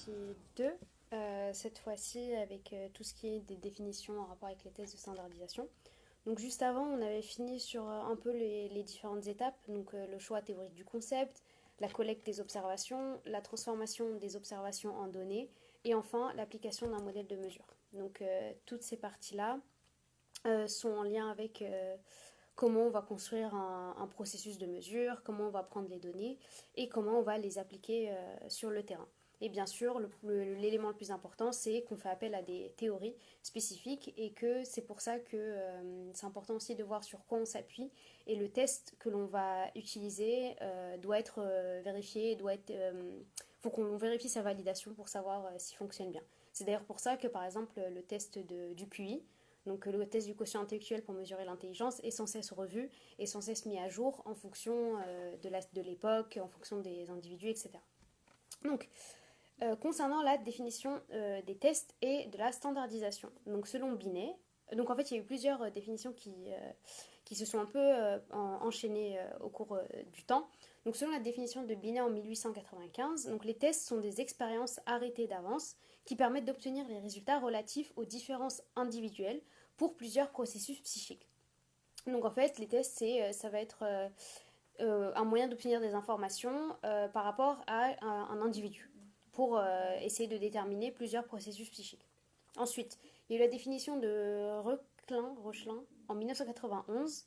partie 2, cette fois-ci avec tout ce qui est des définitions en rapport avec les tests de standardisation. Donc juste avant, on avait fini sur un peu les différentes étapes, donc le choix théorique du concept, la collecte des observations, la transformation des observations en données, et enfin l'application d'un modèle de mesure. Donc toutes ces parties-là sont en lien avec comment on va construire un processus de mesure, comment on va prendre les données et comment on va les appliquer sur le terrain. Et bien sûr, l'élément le plus important, c'est qu'on fait appel à des théories spécifiques et que c'est pour ça que c'est important aussi de voir sur quoi on s'appuie. Et le test que l'on va utiliser doit être vérifié, faut qu'on vérifie sa validation pour savoir s'il fonctionne bien. C'est d'ailleurs pour ça que par exemple le test du QI, donc le test du quotient intellectuel pour mesurer l'intelligence est sans cesse revu et sans cesse mis à jour en fonction de l'époque, en fonction des individus, etc. Donc, concernant la définition des tests et de la standardisation, donc selon Binet, donc en fait il y a eu plusieurs définitions qui se sont un peu enchaînées au cours du temps. Donc selon la définition de Binet en 1895, donc les tests sont des expériences arrêtées d'avance qui permettent d'obtenir les résultats relatifs aux différences individuelles pour plusieurs processus psychiques. Donc en fait, les tests, ça va être un moyen d'obtenir des informations par rapport à un individu pour essayer de déterminer plusieurs processus psychiques. Ensuite, il y a eu la définition de Rochlin en 1991.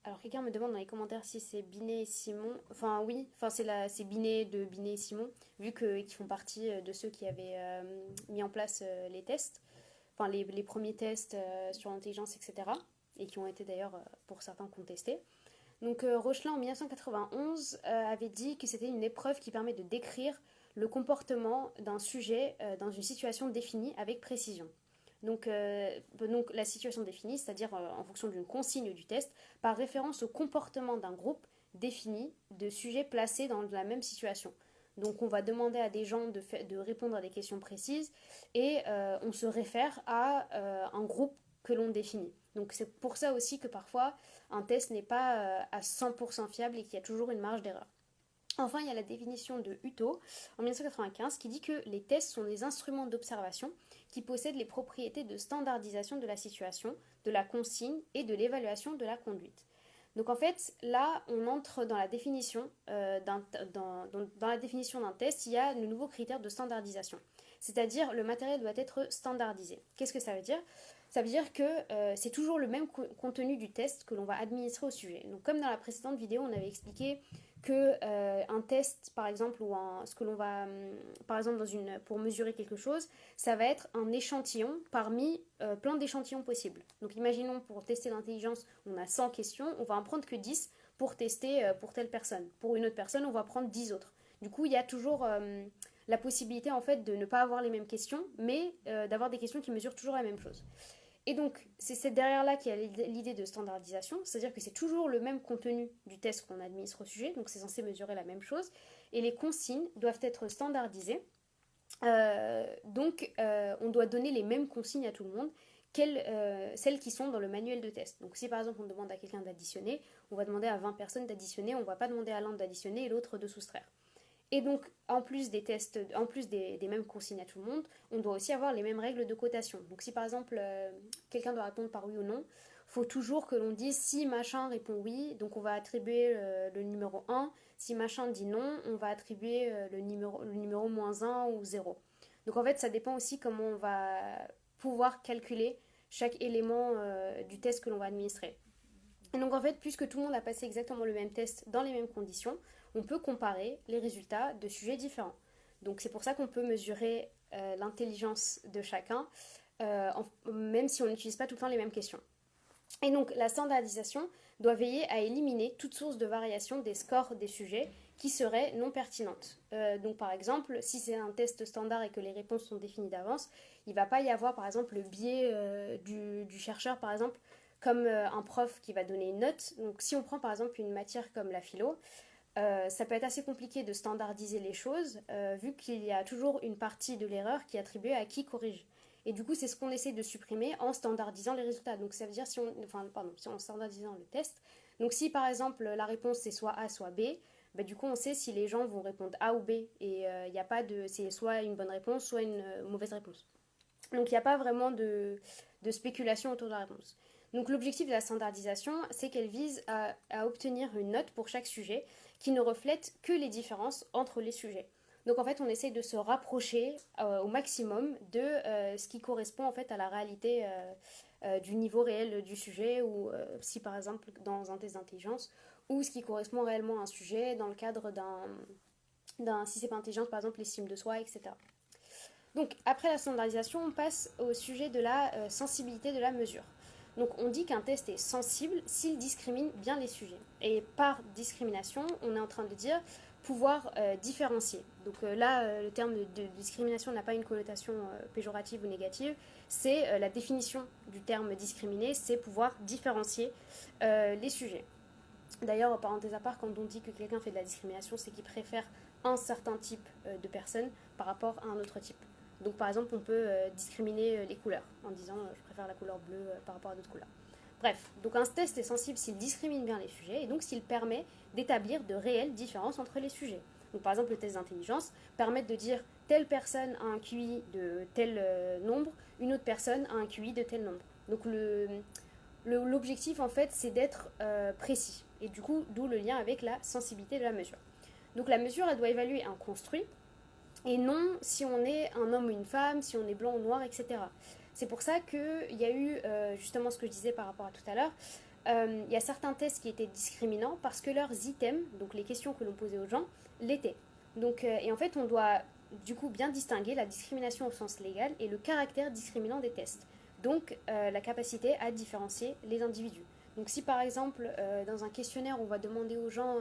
Alors quelqu'un me demande dans les commentaires si c'est Binet et Simon. Enfin oui, enfin c'est Binet de Binet et Simon, vu qu'ils font partie de ceux qui avaient mis en place les tests, enfin les premiers tests sur l'intelligence, etc. Et qui ont été d'ailleurs pour certains contestés. Donc Rochelin en 1991 avait dit que c'était une épreuve qui permet de décrire le comportement d'un sujet dans une situation définie avec précision. Donc la situation définie, c'est-à-dire en fonction d'une consigne du test, par référence au comportement d'un groupe défini de sujets placés dans la même situation. Donc on va demander à des gens de répondre à des questions précises et on se réfère à un groupe que l'on définit. Donc c'est pour ça aussi que parfois un test n'est pas à 100% fiable et qu'il y a toujours une marge d'erreur. Enfin, il y a la définition de Hutto en 1995 qui dit que les tests sont des instruments d'observation qui possèdent les propriétés de standardisation de la situation, de la consigne et de l'évaluation de la conduite. Donc en fait, là, on entre dans la définition dans la définition d'un test, il y a le nouveau critère de standardisation. C'est-à-dire, le matériel doit être standardisé. Qu'est-ce que ça veut dire? Ça veut dire que c'est toujours le même contenu du test que l'on va administrer au sujet. Donc comme dans la précédente vidéo, on avait expliqué que un test, par exemple, ou ce que l'on va, par exemple, pour mesurer quelque chose, ça va être un échantillon parmi plein d'échantillons possibles. Donc imaginons pour tester l'intelligence, on a 100 questions, on va en prendre que 10 pour tester pour telle personne. Pour une autre personne, on va prendre 10 autres. Du coup, il y a toujours la possibilité en fait de ne pas avoir les mêmes questions, mais d'avoir des questions qui mesurent toujours la même chose. Et donc, c'est derrière-là qu'il y a l'idée de standardisation, c'est-à-dire que c'est toujours le même contenu du test qu'on administre au sujet, donc c'est censé mesurer la même chose, et les consignes doivent être standardisées. On doit donner les mêmes consignes à tout le monde, celles qui sont dans le manuel de test. Donc, si par exemple on demande à quelqu'un d'additionner, on va demander à 20 personnes d'additionner, on ne va pas demander à l'un d'additionner et l'autre de soustraire. Et donc, en plus des tests, en plus des mêmes consignes à tout le monde, on doit aussi avoir les mêmes règles de cotation. Donc, si par exemple, quelqu'un doit répondre par oui ou non, il faut toujours que l'on dise si machin répond oui, donc on va attribuer le numéro 1. Si machin dit non, on va attribuer le numéro moins 1 ou 0. Donc, en fait, ça dépend aussi comment on va pouvoir calculer chaque élément du test que l'on va administrer. Et donc en fait, puisque tout le monde a passé exactement le même test dans les mêmes conditions, on peut comparer les résultats de sujets différents. Donc c'est pour ça qu'on peut mesurer l'intelligence de chacun, même si on n'utilise pas tout le temps les mêmes questions. Et donc la standardisation doit veiller à éliminer toute source de variation des scores des sujets qui seraient non pertinentes. Donc par exemple, si c'est un test standard et que les réponses sont définies d'avance, il ne va pas y avoir par exemple le biais du chercheur, par exemple, comme un prof qui va donner une note. Donc si on prend par exemple une matière comme la philo, ça peut être assez compliqué de standardiser les choses, vu qu'il y a toujours une partie de l'erreur qui est attribuée à qui corrige. Et du coup, c'est ce qu'on essaie de supprimer en standardisant les résultats. Donc ça veut dire si en standardisant le test. Donc si par exemple la réponse c'est soit A soit B, bah, du coup on sait si les gens vont répondre A ou B, et il n'y a pas de, c'est soit une bonne réponse, soit une mauvaise réponse. Donc il n'y a pas vraiment de spéculation autour de la réponse. Donc l'objectif de la standardisation, c'est qu'elle vise à obtenir une note pour chaque sujet qui ne reflète que les différences entre les sujets. Donc en fait, on essaie de se rapprocher au maximum de ce qui correspond en fait à la réalité du niveau réel du sujet, ou si par exemple dans un test d'intelligence, ou ce qui correspond réellement à un sujet dans le cadre si c'est pas intelligence, par exemple l'estime de soi, etc. Donc après la standardisation, on passe au sujet de la sensibilité de la mesure. Donc on dit qu'un test est sensible s'il discrimine bien les sujets. Et par discrimination, on est en train de dire pouvoir différencier. Donc là, le terme de discrimination n'a pas une connotation péjorative ou négative. C'est la définition du terme discriminer, c'est pouvoir différencier les sujets. D'ailleurs, parenthèse à part, quand on dit que quelqu'un fait de la discrimination, c'est qu'il préfère un certain type de personne par rapport à un autre type. Donc par exemple, on peut discriminer les couleurs en disant je préfère la couleur bleue par rapport à d'autres couleurs. Bref, donc un test est sensible s'il discrimine bien les sujets et donc s'il permet d'établir de réelles différences entre les sujets. Donc par exemple, le test d'intelligence permet de dire telle personne a un QI de tel nombre, une autre personne a un QI de tel nombre. Donc l'objectif en fait c'est d'être précis et du coup d'où le lien avec la sensibilité de la mesure. Donc la mesure elle doit évaluer un construit et non si on est un homme ou une femme, si on est blanc ou noir, etc. C'est pour ça qu'il y a eu justement ce que je disais par rapport à tout à l'heure. Il y a certains tests qui étaient discriminants parce que leurs items, donc les questions que l'on posait aux gens, l'étaient. Donc, et en fait, on doit du coup bien distinguer la discrimination au sens légal et le caractère discriminant des tests. Donc la capacité à différencier les individus. Donc si par exemple dans un questionnaire on va demander aux gens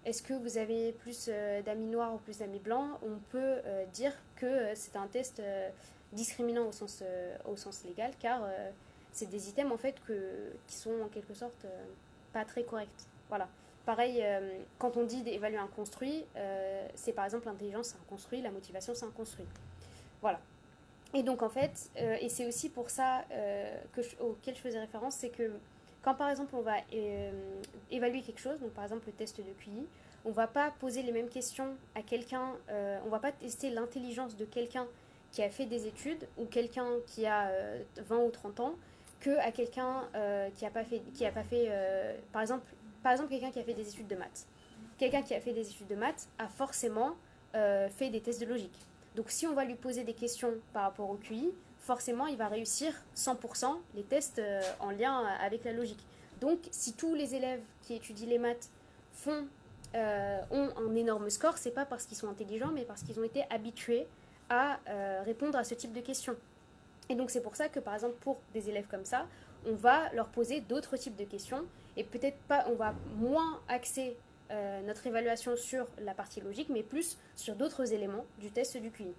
est-ce que vous avez plus d'amis noirs ou plus d'amis blancs, on peut dire que c'est un test discriminant au sens légal, car c'est des items en fait qui sont en quelque sorte pas très corrects. Voilà. Pareil, quand on dit d'évaluer un construit, c'est par exemple l'intelligence c'est un construit, la motivation c'est un construit. Voilà. Et donc en fait, et c'est aussi pour ça auquel je faisais référence, c'est que quand par exemple on va évaluer quelque chose, donc par exemple le test de QI, on ne va pas poser les mêmes questions à quelqu'un, on ne va pas tester l'intelligence de quelqu'un qui a fait des études ou quelqu'un qui a 20 ou 30 ans que à quelqu'un qui a pas fait par exemple quelqu'un qui a fait des études de maths. Quelqu'un qui a fait des études de maths a forcément fait des tests de logique. Donc si on va lui poser des questions par rapport au QI, forcément il va réussir 100% les tests en lien avec la logique. Donc si tous les élèves qui étudient les maths ont un énorme score, c'est pas parce qu'ils sont intelligents, mais parce qu'ils ont été habitués à répondre à ce type de questions. Et donc c'est pour ça que par exemple pour des élèves comme ça, on va leur poser d'autres types de questions et peut-être pas, on va moins axer notre évaluation sur la partie logique, mais plus sur d'autres éléments du test du QI.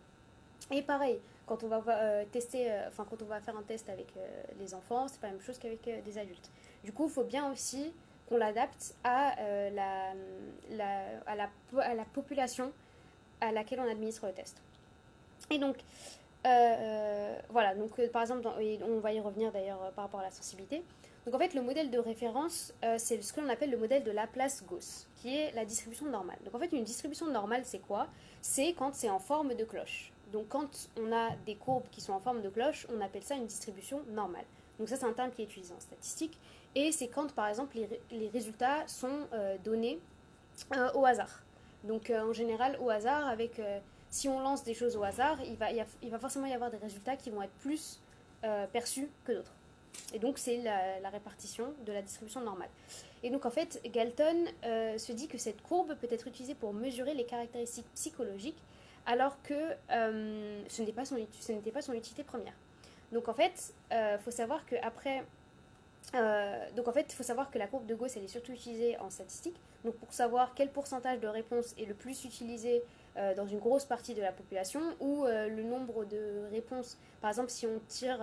Et pareil, quand on va tester, quand on va faire un test avec les enfants, c'est pas la même chose qu'avec des adultes. Du coup, il faut bien aussi qu'on l'adapte à la population à laquelle on administre le test. Et donc, voilà, donc par exemple, on va y revenir d'ailleurs par rapport à la sensibilité. Donc en fait, le modèle de référence, c'est ce que l'on appelle le modèle de Laplace-Gauss, qui est la distribution normale. Donc en fait, une distribution normale, c'est quoi? C'est quand c'est en forme de cloche. Donc quand on a des courbes qui sont en forme de cloche, on appelle ça une distribution normale. Donc ça, c'est un terme qui est utilisé en statistique. Et c'est quand, par exemple, les résultats sont donnés au hasard. Donc en général, au hasard, si on lance des choses au hasard, il va forcément y avoir des résultats qui vont être plus perçus que d'autres. Et donc c'est la répartition de la distribution normale. Et donc en fait, Galton se dit que cette courbe peut être utilisée pour mesurer les caractéristiques psychologiques, alors que ce n'était pas son utilité première. Donc en fait, faut savoir que il faut savoir que la courbe de Gauss, elle est surtout utilisée en statistique. Donc, pour savoir quel pourcentage de réponses est le plus utilisé dans une grosse partie de la population, ou le nombre de réponses. Par exemple, si on tire,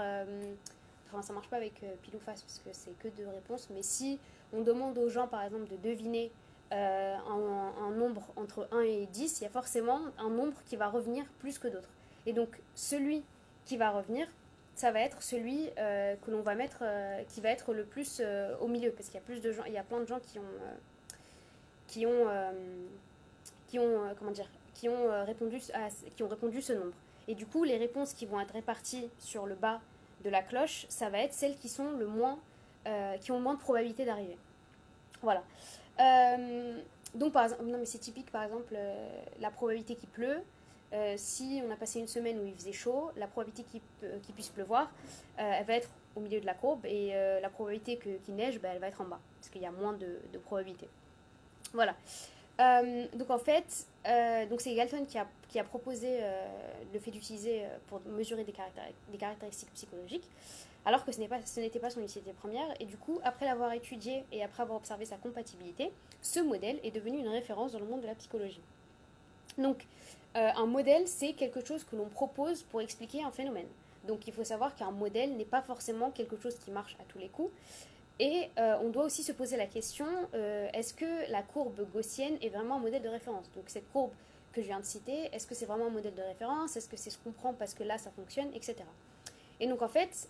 enfin, ça marche pas avec pile ou face parce que c'est que deux réponses, mais si on demande aux gens, par exemple, de deviner un nombre entre 1 et 10, il y a forcément un nombre qui va revenir plus que d'autres. Et donc, celui qui va revenir, ça va être celui que l'on va mettre, qui va être le plus au milieu, parce qu'il y a plus de gens, il y a plein de gens qui ont, comment dire, qui ont répondu ce nombre. Et du coup, les réponses qui vont être réparties sur le bas de la cloche, ça va être celles qui sont qui ont le moins de probabilité d'arriver. Voilà. Donc, par exemple, non, mais c'est typique, par exemple, la probabilité qu'il pleut. Si on a passé une semaine où il faisait chaud, la probabilité qu'il puisse pleuvoir, elle va être au milieu de la courbe, et la probabilité qu'il neige, bah, elle va être en bas, parce qu'il y a moins de probabilité. Voilà. Donc en fait, donc c'est Galton qui a proposé le fait d'utiliser pour mesurer des caractéristiques psychologiques, alors que ce n'était pas son utilité première. Et du coup, après l'avoir étudié et après avoir observé sa compatibilité, ce modèle est devenu une référence dans le monde de la psychologie. Donc, un modèle, c'est quelque chose que l'on propose pour expliquer un phénomène. Donc, il faut savoir qu'un modèle n'est pas forcément quelque chose qui marche à tous les coups. Et on doit aussi se poser la question, est-ce que la courbe gaussienne est vraiment un modèle de référence? Donc, cette courbe que je viens de citer, est-ce que c'est vraiment un modèle de référence? Est-ce que c'est ce qu'on prend parce que là, ça fonctionne, etc. Et donc, en fait,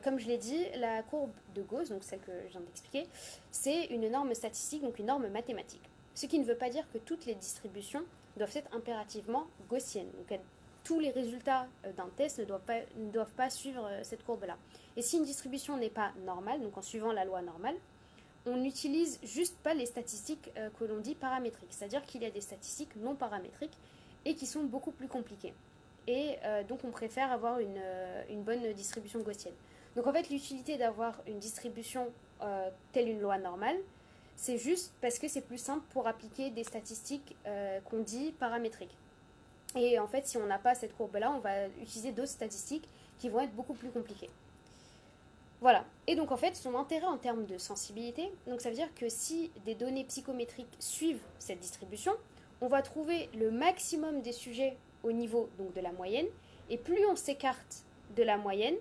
comme je l'ai dit, la courbe de Gauss, donc celle que je viens d'expliquer, c'est une norme statistique, donc une norme mathématique. Ce qui ne veut pas dire que toutes les distributions doivent être impérativement gaussiennes. Donc, tous les résultats d'un test ne doivent pas suivre cette courbe-là. Et si une distribution n'est pas normale, donc en suivant la loi normale, on n'utilise juste pas les statistiques que l'on dit paramétriques. C'est-à-dire qu'il y a des statistiques non paramétriques et qui sont beaucoup plus compliquées. Et donc on préfère avoir une bonne distribution gaussienne. Donc en fait, l'utilité d'avoir une distribution telle une loi normale, c'est juste parce que c'est plus simple pour appliquer des statistiques qu'on dit paramétriques. Et en fait, si on n'a pas cette courbe-là, on va utiliser d'autres statistiques qui vont être beaucoup plus compliquées. Voilà. Et donc en fait, son intérêt en termes de sensibilité, donc ça veut dire que si des données psychométriques suivent cette distribution, on va trouver le maximum des sujets au niveau donc, de la moyenne, et plus on s'écarte de la moyenne,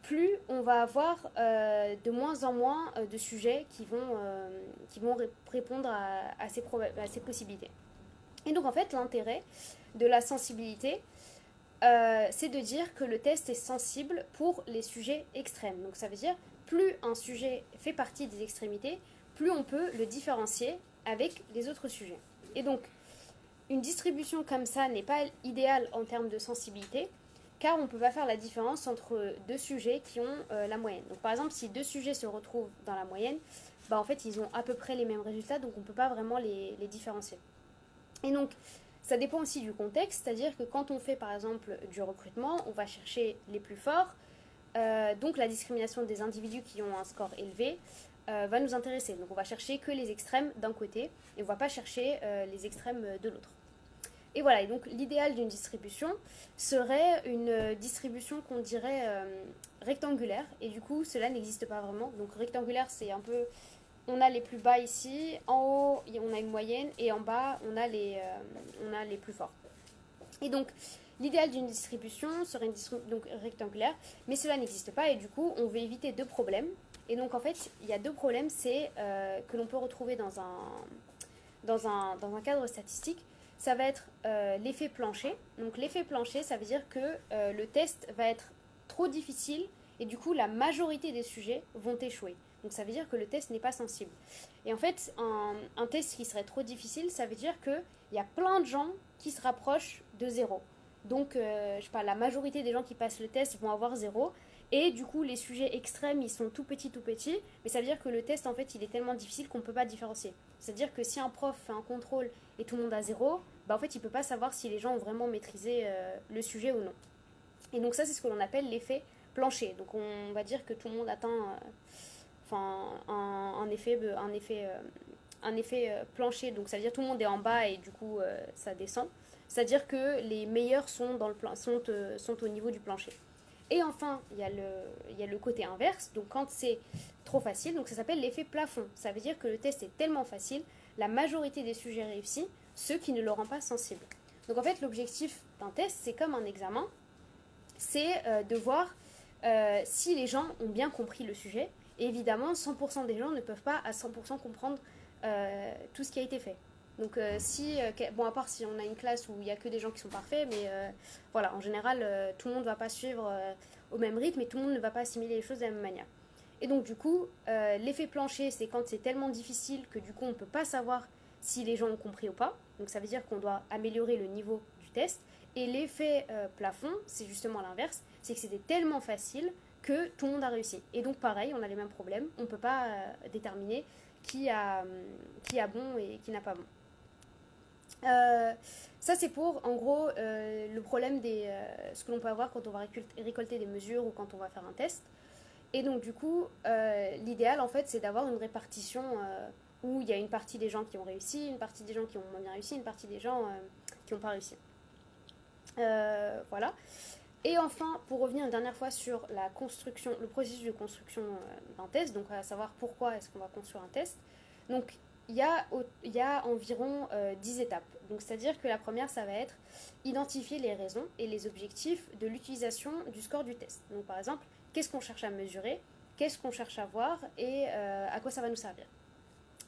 plus on va avoir de moins en moins de sujets qui vont répondre à ces possibilités. Et donc en fait, l'intérêt de la sensibilité, c'est de dire que le test est sensible pour les sujets extrêmes. Donc ça veut dire, plus un sujet fait partie des extrémités, plus on peut le différencier avec les autres sujets. Et donc, une distribution comme ça n'est pas idéale en termes de sensibilité, car on ne peut pas faire la différence entre deux sujets qui ont la moyenne. Donc par exemple, si deux sujets se retrouvent dans la moyenne, bah, en fait, ils ont à peu près les mêmes résultats, donc on ne peut pas vraiment les différencier. Et donc, ça dépend aussi du contexte, c'est-à-dire que quand on fait par exemple du recrutement, on va chercher les plus forts, donc la discrimination des individus qui ont un score élevé va nous intéresser. Donc on va chercher que les extrêmes d'un côté et on ne va pas chercher les extrêmes de l'autre. Et voilà, et donc l'idéal d'une distribution serait une distribution qu'on dirait rectangulaire, et du coup cela n'existe pas vraiment. Donc rectangulaire, c'est un peu, on a les plus bas ici, en haut on a une moyenne, et en bas on a les plus forts. Et donc l'idéal d'une distribution serait une distribution donc rectangulaire, mais cela n'existe pas, et du coup on veut éviter deux problèmes. Et donc en fait il y a deux problèmes, c'est que l'on peut retrouver dans un cadre statistique. Ça va être l'effet plancher. Donc l'effet plancher, ça veut dire que le test va être trop difficile, et du coup la majorité des sujets vont échouer. Donc ça veut dire que le test n'est pas sensible. Et en fait, un test qui serait trop difficile, ça veut dire qu'il y a plein de gens qui se rapprochent de zéro. Donc, je sais pas, la majorité des gens qui passent le test vont avoir zéro. Et du coup, les sujets extrêmes, ils sont tout petits, mais ça veut dire que le test, en fait, il est tellement difficile qu'on ne peut pas différencier. C'est-à-dire que si un prof fait un contrôle et tout le monde a zéro, bah, en fait, il ne peut pas savoir si les gens ont vraiment maîtrisé le sujet ou non. Et donc ça, c'est ce que l'on appelle l'effet plancher. Donc on va dire que tout le monde atteint un effet plancher. Donc ça veut dire que tout le monde est en bas et du coup, ça descend. C'est-à-dire que les meilleurs sont au niveau du plancher. Et enfin, il y a le côté inverse. Donc quand c'est trop facile, donc ça s'appelle l'effet plafond. Ça veut dire que le test est tellement facile, la majorité des sujets réussit, ceux qui ne le rendent pas sensible. Donc en fait, l'objectif d'un test, c'est comme un examen, c'est de voir si les gens ont bien compris le sujet. Et évidemment, 100% des gens ne peuvent pas à 100% comprendre tout ce qui a été fait. Donc bon, à part si on a une classe où il n'y a que des gens qui sont parfaits, mais voilà, en général, tout le monde ne va pas suivre au même rythme, et tout le monde ne va pas assimiler les choses de la même manière. Et donc du coup, l'effet plancher, c'est quand c'est tellement difficile que du coup on ne peut pas savoir si les gens ont compris ou pas. Donc ça veut dire qu'on doit améliorer le niveau du test. Et l'effet plafond, c'est justement l'inverse, c'est que c'était tellement facile que tout le monde a réussi. Et donc pareil, on a les mêmes problèmes, on ne peut pas déterminer qui a bon et qui n'a pas bon. Euh, Ça, c'est pour, en gros, le problème ce que l'on peut avoir quand on va récolter des mesures ou quand on va faire un test. Et donc, du coup, l'idéal, en fait, c'est d'avoir une répartition où il y a une partie des gens qui ont réussi, une partie des gens qui ont moins bien réussi, une partie des gens qui n'ont pas réussi. Voilà. Et enfin, pour revenir une dernière fois sur la construction, le processus de construction d'un test, donc à savoir pourquoi est-ce qu'on va construire un test. Donc, il y a environ 10 étapes. Donc, c'est-à-dire que la première, ça va être identifier les raisons et les objectifs de l'utilisation du score du test. Donc, par exemple, qu'est-ce qu'on cherche à mesurer, qu'est-ce qu'on cherche à voir et à quoi ça va nous servir.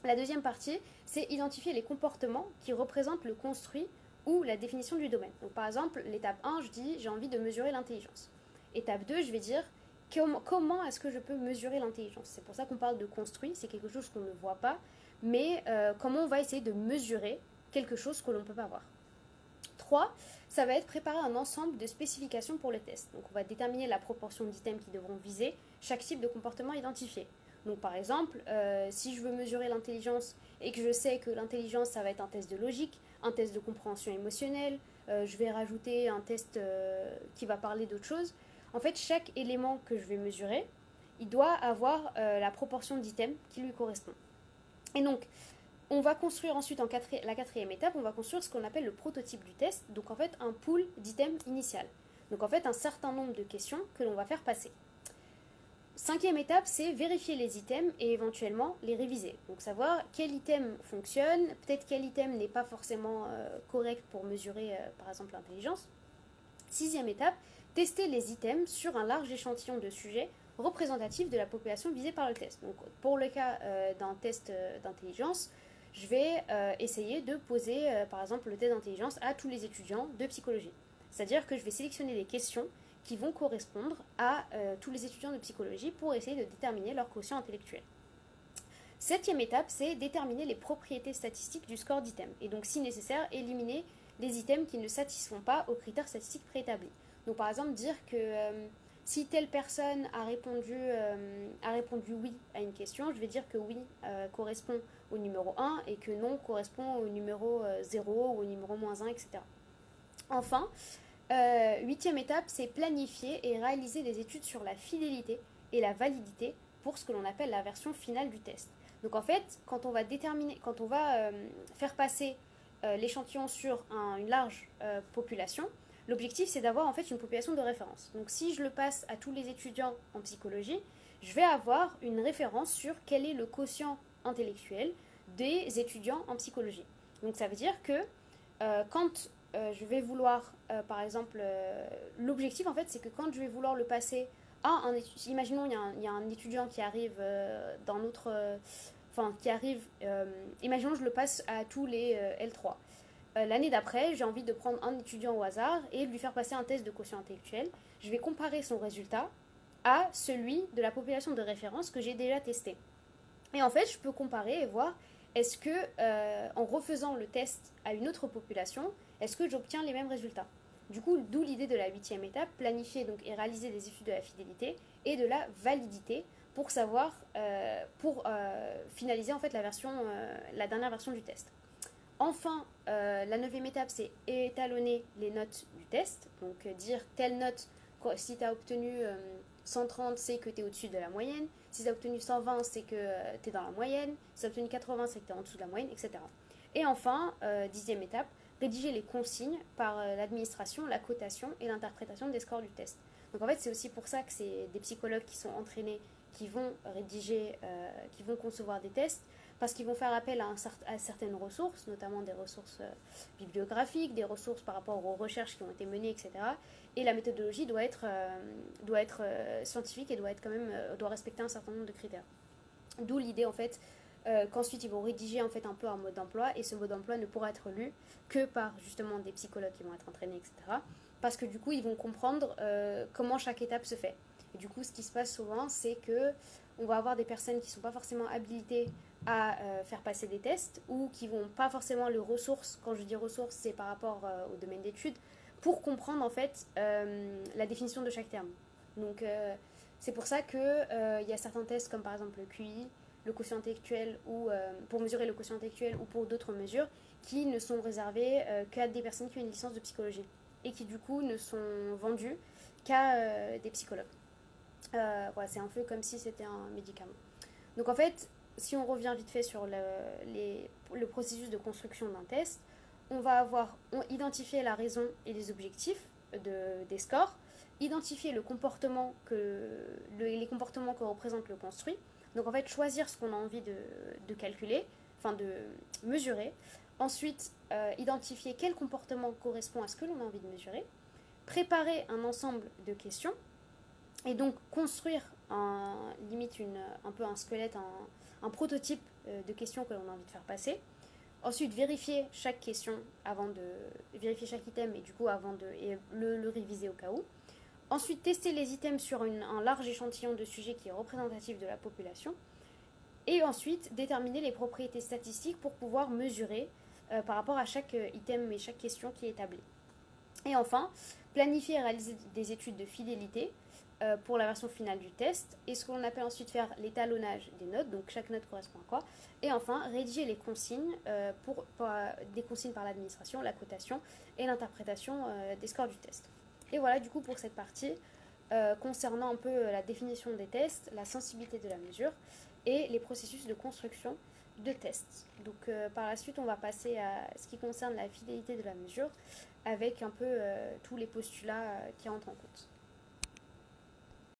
La deuxième partie, c'est identifier les comportements qui représentent le construit ou la définition du domaine. Donc par exemple, l'étape 1, je dis j'ai envie de mesurer l'intelligence. Étape 2, je vais dire comment est-ce que je peux mesurer l'intelligence. C'est pour ça qu'on parle de construit, c'est quelque chose qu'on ne voit pas, mais comment on va essayer de mesurer quelque chose que l'on ne peut pas voir. 3, ça va être préparer un ensemble de spécifications pour le test. Donc on va déterminer la proportion d'items qui devront viser chaque type de comportement identifié. Donc par exemple, si je veux mesurer l'intelligence et que je sais que l'intelligence, ça va être un test de logique, un test de compréhension émotionnelle, je vais rajouter un test qui va parler d'autre chose. En fait, chaque élément que je vais mesurer, il doit avoir la proportion d'items qui lui correspond. Et donc, on va construire ensuite la quatrième étape, on va construire ce qu'on appelle le prototype du test, donc en fait un pool d'items initial. Donc en fait un certain nombre de questions que l'on va faire passer. Cinquième étape, c'est vérifier les items et éventuellement les réviser. Donc savoir quel item fonctionne, peut-être quel item n'est pas forcément correct pour mesurer par exemple l'intelligence. Sixième étape, tester les items sur un large échantillon de sujets représentatifs de la population visée par le test. Donc pour le cas d'un test d'intelligence, je vais essayer de poser par exemple le test d'intelligence à tous les étudiants de psychologie. C'est-à-dire que je vais sélectionner des questions qui vont correspondre à tous les étudiants de psychologie pour essayer de déterminer leur quotient intellectuel. Septième étape, c'est déterminer les propriétés statistiques du score d'item. Et donc, si nécessaire, éliminer les items qui ne satisfont pas aux critères statistiques préétablis. Donc, par exemple, dire que si telle personne a répondu oui à une question, je vais dire que oui correspond au numéro 1 et que non correspond au numéro 0 ou au numéro -1, etc. Enfin, huitième étape, c'est planifier et réaliser des études sur la fidélité et la validité pour ce que l'on appelle la version finale du test. Donc en fait, quand on va faire passer l'échantillon sur une large population, l'objectif c'est d'avoir en fait une population de référence. Donc si je le passe à tous les étudiants en psychologie, je vais avoir une référence sur quel est le quotient intellectuel des étudiants en psychologie. Donc ça veut dire que quand je vais vouloir, par exemple, l'objectif en fait, c'est que quand je vais vouloir le passer à un étudiant, imaginons il y a un étudiant qui arrive dans notre, qui arrive, imaginons je le passe à tous les L3. L'année d'après, j'ai envie de prendre un étudiant au hasard et de lui faire passer un test de quotient intellectuel. Je vais comparer son résultat à celui de la population de référence que j'ai déjà testé. Et en fait, je peux comparer et voir est-ce que, en refaisant le test à une autre population, est-ce que j'obtiens les mêmes résultats. Du coup, d'où l'idée de la huitième étape, planifier donc, et réaliser des études de la fidélité et de la validité pour savoir, pour finaliser en fait la dernière version du test. Enfin, la neuvième étape, c'est étalonner les notes du test. Donc dire telle note, si tu as obtenu 130, c'est que tu es au-dessus de la moyenne. Si tu as obtenu 120, c'est que tu es dans la moyenne. Si tu as obtenu 80, c'est que tu es en dessous de la moyenne, etc. Et enfin, dixième étape, rédiger les consignes par l'administration, la cotation et l'interprétation des scores du test. Donc en fait, c'est aussi pour ça que c'est des psychologues qui sont entraînés, qui vont rédiger, qui vont concevoir des tests, parce qu'ils vont faire appel à certaines ressources, notamment des ressources bibliographiques, des ressources par rapport aux recherches qui ont été menées, etc. Et la méthodologie doit être scientifique et doit respecter un certain nombre de critères. D'où l'idée en fait qu'ensuite ils vont rédiger en fait un peu un mode d'emploi et ce mode d'emploi ne pourra être lu que par justement des psychologues qui vont être entraînés, etc. Parce que du coup ils vont comprendre comment chaque étape se fait. Et du coup ce qui se passe souvent c'est que on va avoir des personnes qui ne sont pas forcément habilitées à faire passer des tests ou qui vont pas forcément les ressources. Quand je dis ressources, c'est par rapport au domaine d'études pour comprendre en fait la définition de chaque terme. Donc c'est pour ça que il y a certains tests comme par exemple le QI, le quotient intellectuel ou pour mesurer le quotient intellectuel ou pour d'autres mesures qui ne sont réservés qu'à des personnes qui ont une licence de psychologie et qui du coup ne sont vendues qu'à des psychologues. Voilà, c'est un peu comme si c'était un médicament. Donc en fait, si on revient vite fait sur le processus de construction d'un test, on va avoir identifié la raison et les objectifs des scores, identifier les comportements que représente le construit. Donc en fait, choisir ce qu'on a envie de calculer, enfin de mesurer. Ensuite, identifier quel comportement correspond à ce que l'on a envie de mesurer. Préparer un ensemble de questions et donc construire un peu un squelette, un prototype de questions que l'on a envie de faire passer. Ensuite, vérifier chaque question avant de vérifier chaque item et du coup avant de le réviser au cas où. Ensuite, tester les items sur un large échantillon de sujets qui est représentatif de la population. Et ensuite, déterminer les propriétés statistiques pour pouvoir mesurer par rapport à chaque item et chaque question qui est établie. Et enfin, planifier et réaliser des études de fidélité pour la version finale du test, et ce qu'on appelle ensuite faire l'étalonnage des notes, donc chaque note correspond à quoi, et enfin rédiger les consignes, des consignes par l'administration, la cotation et l'interprétation des scores du test. Et voilà du coup pour cette partie concernant un peu la définition des tests, la sensibilité de la mesure et les processus de construction de tests. Donc par la suite on va passer à ce qui concerne la fidélité de la mesure avec un peu tous les postulats qui rentrent en compte.